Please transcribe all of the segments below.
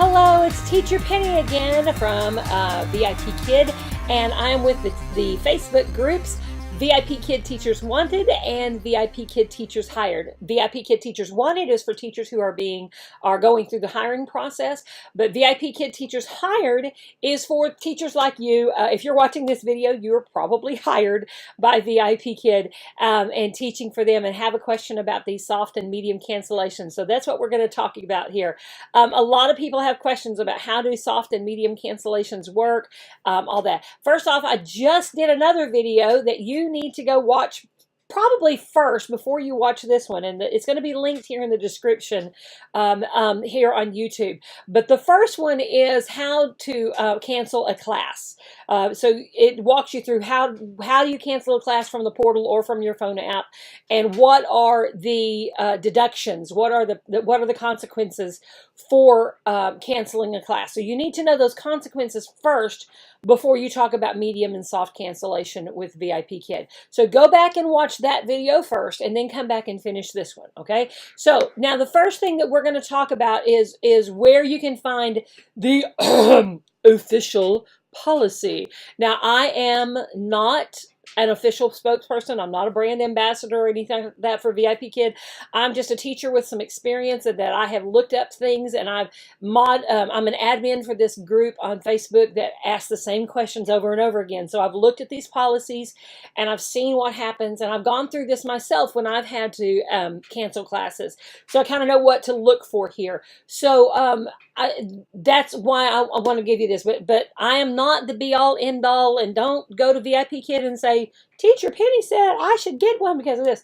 Hello, it's Teacher Penny again from VIPKID, and I'm with the Facebook groups VIPKID Teachers Wanted and VIPKID Teachers Hired. VIPKID Teachers Wanted is for teachers who are going through the hiring process, but VIPKID Teachers Hired is for teachers like you. If you're watching this video, you're probably hired by VIPKID and teaching for them and have a question about these soft and medium cancellations. So that's what we're going to talk about here. A lot of people have questions about how do soft and medium cancellations work, all that. First off, I just did another video that you need to go watch probably first before you watch this one, and it's going to be linked here in the description here on YouTube. But the first one is how to cancel a class. So it walks you through how do you cancel a class from the portal or from your phone app, and what are the deductions, what are the consequences for canceling a class. So you need to know those consequences first before you talk about medium and soft cancellation with VIPKID. So go back and watch that video first and then come back and finish this one, okay? So now the first thing that we're going to talk about is where you can find the official policy. Now, I am not an official spokesperson. I'm not a brand ambassador or anything like that for VIPKID. I'm just a teacher with some experience and that I have looked up things, and I'm an admin for this group on Facebook that asks the same questions over and over again. So I've looked at these policies and I've seen what happens, and I've gone through this myself when I've had to cancel classes. So I kind of know what to look for here. So that's why I want to give you this, but I am not the be-all, end-all, and don't go to VIPKID and say, Teacher Penny said I should get one because of this.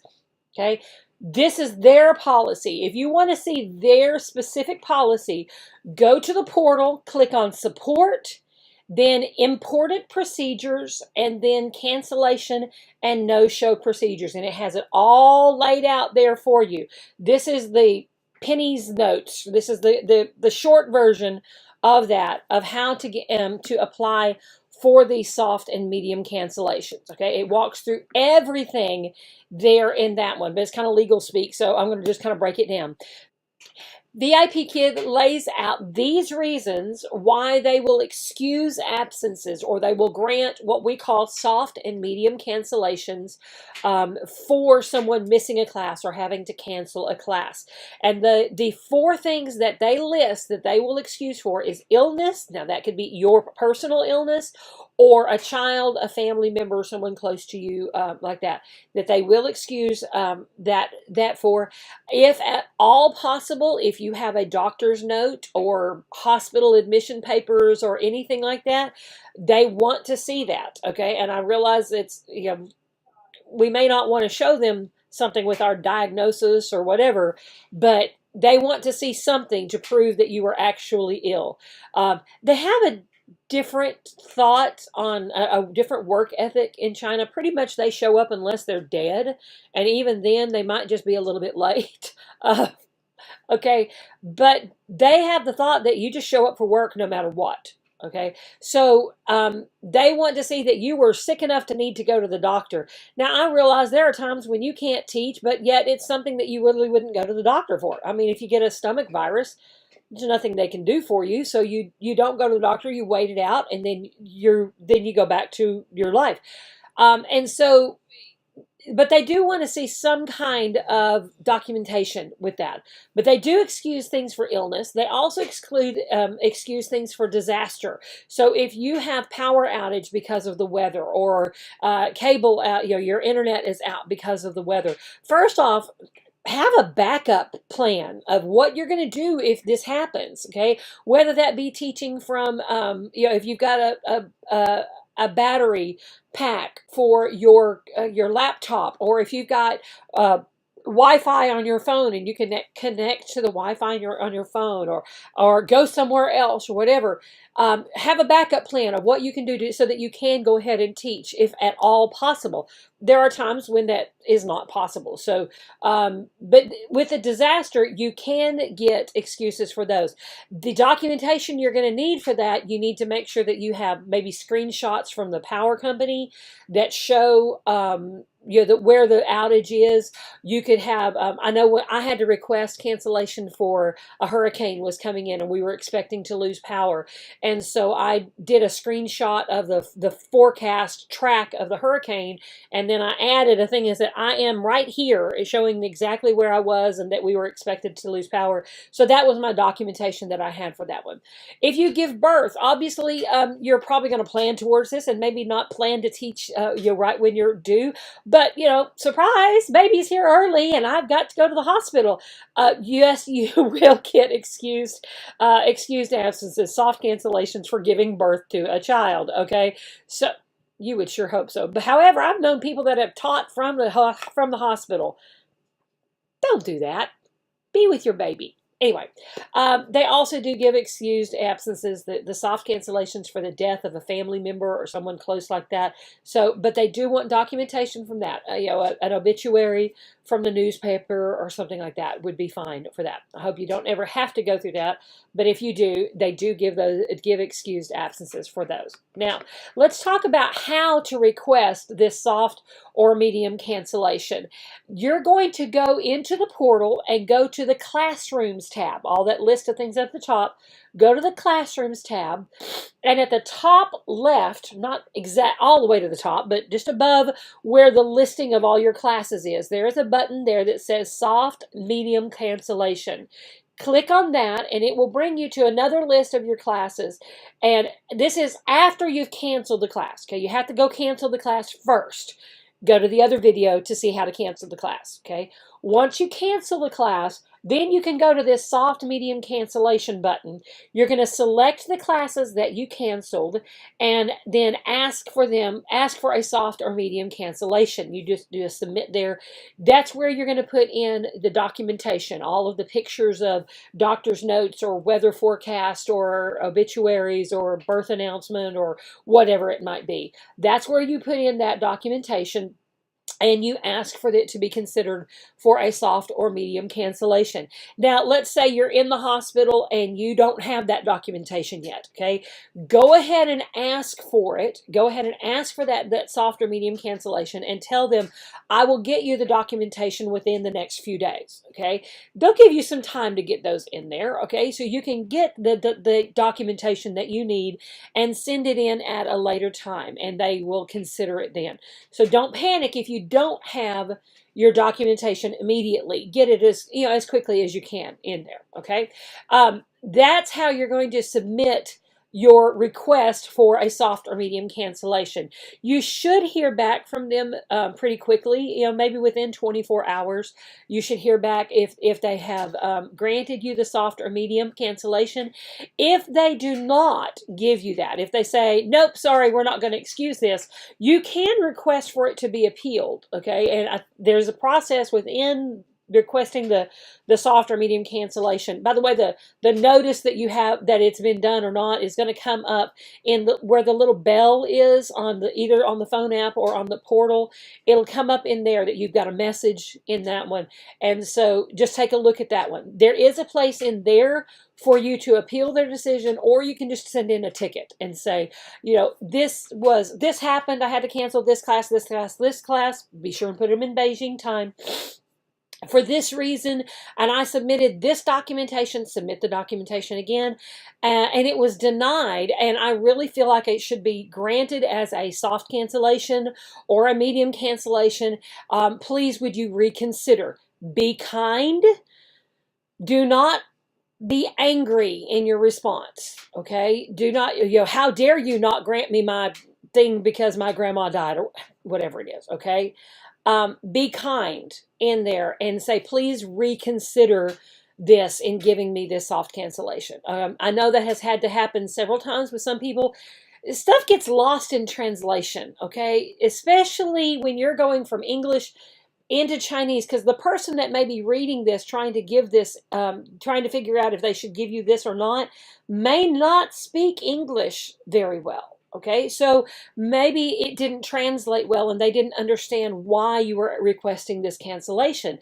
Okay, this is their policy. If you want to see their specific policy, go to the portal, click on Support, then Imported Procedures, and then Cancellation and No-Show Procedures, and it has it all laid out there for you. This is the Penny's notes. This is the short version of that, of how to get to apply for the soft and medium cancellations. Okay, it walks through everything there in that one, but it's kind of legal speak, so I'm going to just kind of break it down. VIPKID lays out these reasons why they will excuse absences, or they will grant what we call soft and medium cancellations for someone missing a class or having to cancel a class. And the four things that they list that they will excuse for is illness. Now that could be your personal illness, or a child, a family member, someone close to you, like that they will excuse that for. If at all possible, if you have a doctor's note or hospital admission papers or anything like that, they want to see that, okay? And I realize it's, we may not want to show them something with our diagnosis or whatever, but they want to see something to prove that you are actually ill. They have a different thoughts on a different work ethic in China. Pretty much they show up unless they're dead, and even then they might just be a little bit late. Okay, but they have the thought that you just show up for work no matter what. Okay, so they want to see that you were sick enough to need to go to the doctor. Now, I realize there are times when you can't teach, but yet it's something that you really wouldn't go to the doctor for. I mean, if you get a stomach virus, there's nothing they can do for you, so you don't go to the doctor, you wait it out, and then you go back to your life. And so, but they do want to see some kind of documentation with that. But they do excuse things for illness. They also excuse things for disaster. So if you have power outage because of the weather, or cable out, your internet is out because of the weather. First off, have a backup plan of what you're going to do if this happens, okay? Whether that be teaching from, if you've got a battery pack for your laptop, or if you've got Wi-Fi on your phone and you can connect to the Wi-Fi on your phone, or go somewhere else or whatever. Have a backup plan of what you can do so that you can go ahead and teach if at all possible. There are times when that is not possible. So, but with a disaster, you can get excuses for those. The documentation you're going to need for that, you need to make sure that you have maybe screenshots from the power company that show where the outage is. You could have, I know what I had to request cancellation for a hurricane was coming in and we were expecting to lose power. And so I did a screenshot of the forecast track of the hurricane. And then I added a thing that said, I am right here, showing exactly where I was and that we were expected to lose power. So that was my documentation that I had for that one. If you give birth, obviously you're probably going to plan towards this and maybe not plan to teach you right when you're due. But, surprise, baby's here early and I've got to go to the hospital. Yes, you will get excused absences, soft cancellations for giving birth to a child, okay? So you would sure hope so. But however, I've known people that have taught from the hospital. Don't do that. Be with your baby. Anyway, they also do give excused absences, the soft cancellations for the death of a family member or someone close like that. So, but they do want documentation from that. An obituary from the newspaper or something like that would be fine for that. I hope you don't ever have to go through that. But if you do, they do give excused absences for those. Now, let's talk about how to request this soft or medium cancellation. You're going to go into the portal and go to the Classrooms tab, all that list of things at the top. Go to the Classrooms tab, and at the top left, not exact all the way to the top, but just above where the listing of all your classes is, there is a button there that says Soft Medium Cancellation. Click on that and it will bring you to another list of your classes. And this is after you've canceled the class. Okay, you have to go cancel the class first. Go to the other video to see how to cancel the class. Okay, once you cancel the class, then you can go to this soft medium cancellation button. You're going to select the classes that you canceled and then ask for a soft or medium cancellation. You just do a submit there. That's where you're going to put in the documentation, all of the pictures of doctor's notes or weather forecast or obituaries or birth announcement or whatever it might be. That's where you put in that documentation. And you ask for it to be considered for a soft or medium cancellation. Now, let's say you're in the hospital and you don't have that documentation yet, okay? Go ahead and ask for it. Go ahead and ask for that soft or medium cancellation and tell them, I will get you the documentation within the next few days, okay? They'll give you some time to get those in there, okay? So you can get the documentation that you need and send it in at a later time, and they will consider it then. So don't panic if you don't have your documentation immediately. Get it as quickly as you can in there, okay? That's how you're going to submit your request for a soft or medium cancellation. You should hear back from them pretty quickly, maybe within 24 hours. You should hear back if they have granted you the soft or medium cancellation. If they do not give you that, if they say, nope, sorry, we're not going to excuse this, you can request for it to be appealed, okay? And there's a process within requesting the soft or medium cancellation. By the way, the notice that you have that it's been done or not is going to come up in where the little bell is on either on the phone app or on the portal. It'll come up in there that you've got a message in that one. And so just take a look at that one. There is a place in there for you to appeal their decision, or you can just send in a ticket and say, this happened, I had to cancel this class, this class, this class. Be sure and put them in Beijing time for this reason, and I submitted this documentation. Submit the documentation again, and it was denied, and I really feel like it should be granted as a soft cancellation or a medium cancellation. Please, would you reconsider? Be kind. Do not be angry in your response, okay? Do not, how dare you not grant me my thing because my grandma died, or whatever it is, okay? Be kind in there and say, please reconsider this in giving me this soft cancellation. I know that has had to happen several times with some people. Stuff gets lost in translation, okay? Especially when you're going from English into Chinese, because the person that may be reading this, trying to give this, trying to figure out if they should give you this or not, may not speak English very well. Okay, so maybe it didn't translate well and they didn't understand why you were requesting this cancellation.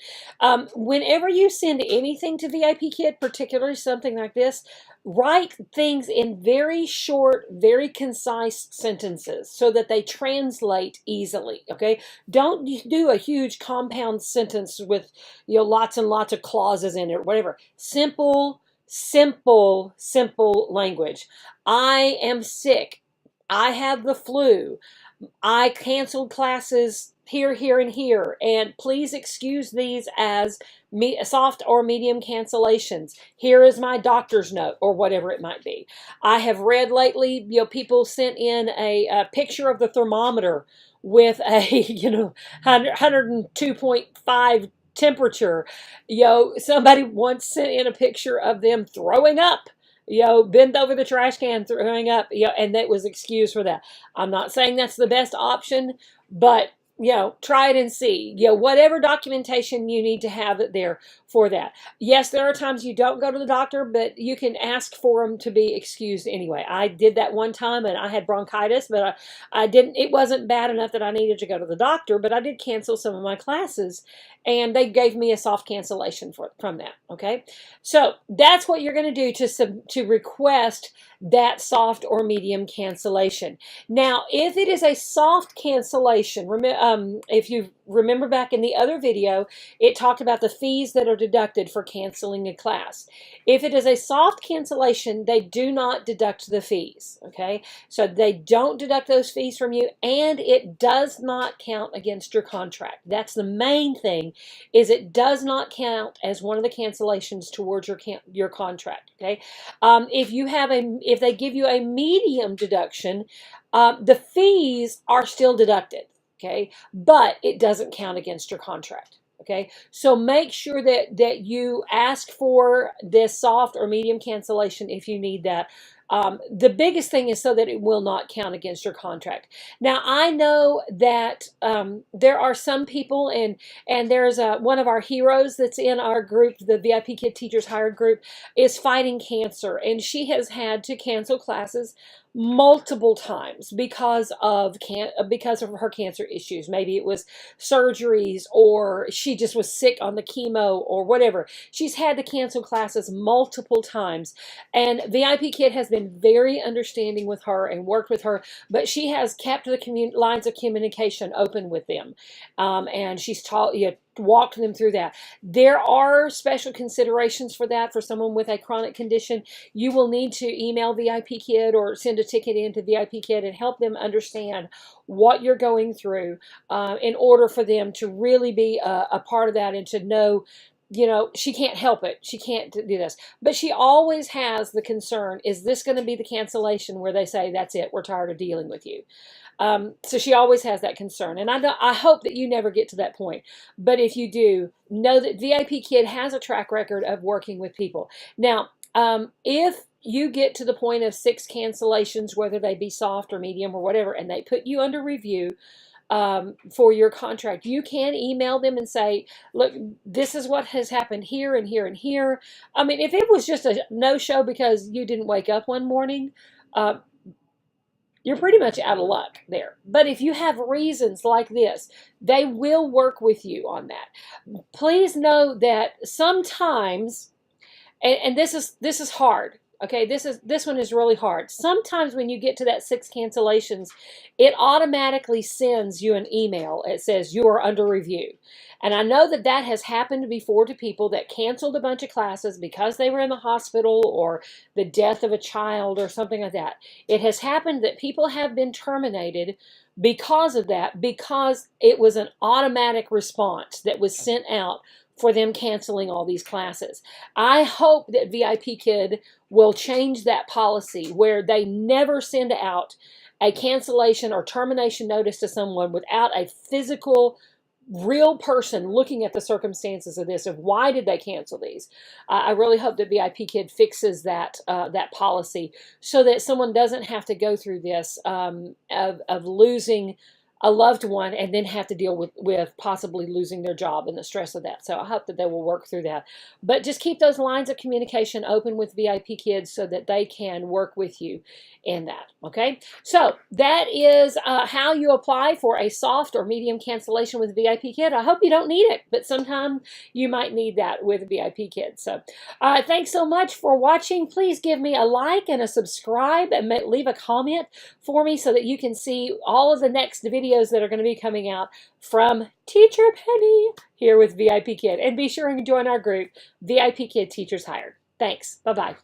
Whenever you send anything to VIPKid, particularly something like this, write things in very short, very concise sentences so that they translate easily. Okay, don't do a huge compound sentence with lots and lots of clauses in it or whatever. Simple, simple language. I am sick. I have the flu. I canceled classes here, here, and here. And please excuse these as soft or medium cancellations. Here is my doctor's note, or whatever it might be. I have read lately, people sent in a picture of the thermometer with a, 102.5 temperature. Somebody once sent in a picture of them throwing up, bent over the trash can throwing up, and that was excused for that. I'm not saying that's the best option, but try it and see. Whatever documentation you need to have it there for that. Yes, there are times you don't go to the doctor, but you can ask for them to be excused anyway. I did that one time and I had bronchitis, but I didn't, it wasn't bad enough that I needed to go to the doctor, but I did cancel some of my classes and they gave me a soft cancellation from that. Okay. So that's what you're going to do to request that soft or medium cancellation. Now, if it is a soft cancellation, if you remember back in the other video, it talked about the fees that are deducted for canceling a class. If it is a soft cancellation, they do not deduct the fees, okay? So they don't deduct those fees from you, and it does not count against your contract. That's the main thing, is it does not count as one of the cancellations towards your contract, okay? If they give you a medium deduction, the fees are still deducted, okay? But it doesn't count against your contract, okay? So make sure that you ask for this soft or medium cancellation if you need that. The biggest thing is so that it will not count against your contract. Now, I know that there are some people, and there's one of our heroes that's in our group, the VIPKid Teachers Hired group, is fighting cancer, and she has had to cancel classes multiple times because of her cancer issues. Maybe it was surgeries, or she just was sick on the chemo or whatever. She's had to cancel classes multiple times, and VIPKid has been very understanding with her and worked with her, but she has kept the lines of communication open with them, and she's walked them through that. There are special considerations for that. For someone with a chronic condition, you will need to email VIPKid or send a ticket in to VIPKid and help them understand what you're going through in order for them to really be a part of that and to know, she can't help it. She can't do this. But she always has the concern, is this going to be the cancellation where they say, that's it, we're tired of dealing with you? So she always has that concern. And I hope that you never get to that point. But if you do, know that VIPKid has a track record of working with people. Now, if you get to the point of 6 cancellations, whether they be soft or medium or whatever, and they put you under review for your contract, you can email them and say, look, this is what has happened here and here and here. I mean, if it was just a no-show because you didn't wake up one morning, you're pretty much out of luck there. But if you have reasons like this, they will work with you on that. Please know that sometimes, and this is hard. Okay, this one is really hard. Sometimes when you get to that 6 cancellations, it automatically sends you an email. It says you are under review. And I know that that has happened before to people that canceled a bunch of classes because they were in the hospital or the death of a child or something like that. It has happened that people have been terminated because of that, because it was an automatic response that was sent out for them canceling all these classes. I hope that VIPKid will change that policy where they never send out a cancellation or termination notice to someone without a physical, real person looking at the circumstances of this, of why did they cancel these. I really hope that VIPKid fixes that policy so that someone doesn't have to go through this of losing a loved one and then have to deal with possibly losing their job and the stress of that. So I hope that they will work through that. But just keep those lines of communication open with VIP Kids so that they can work with you in that. Okay, so that is how you apply for a soft or medium cancellation with VIP Kid. I hope you don't need it, but sometime you might need that with VIP Kids. So thanks so much for watching. Please give me a like and a subscribe and leave a comment for me so that you can see all of the next videos that are going to be coming out from Teacher Penny here with VIP Kid. And be sure and join our group, VIP Kid Teachers Hired. Thanks. Bye-bye.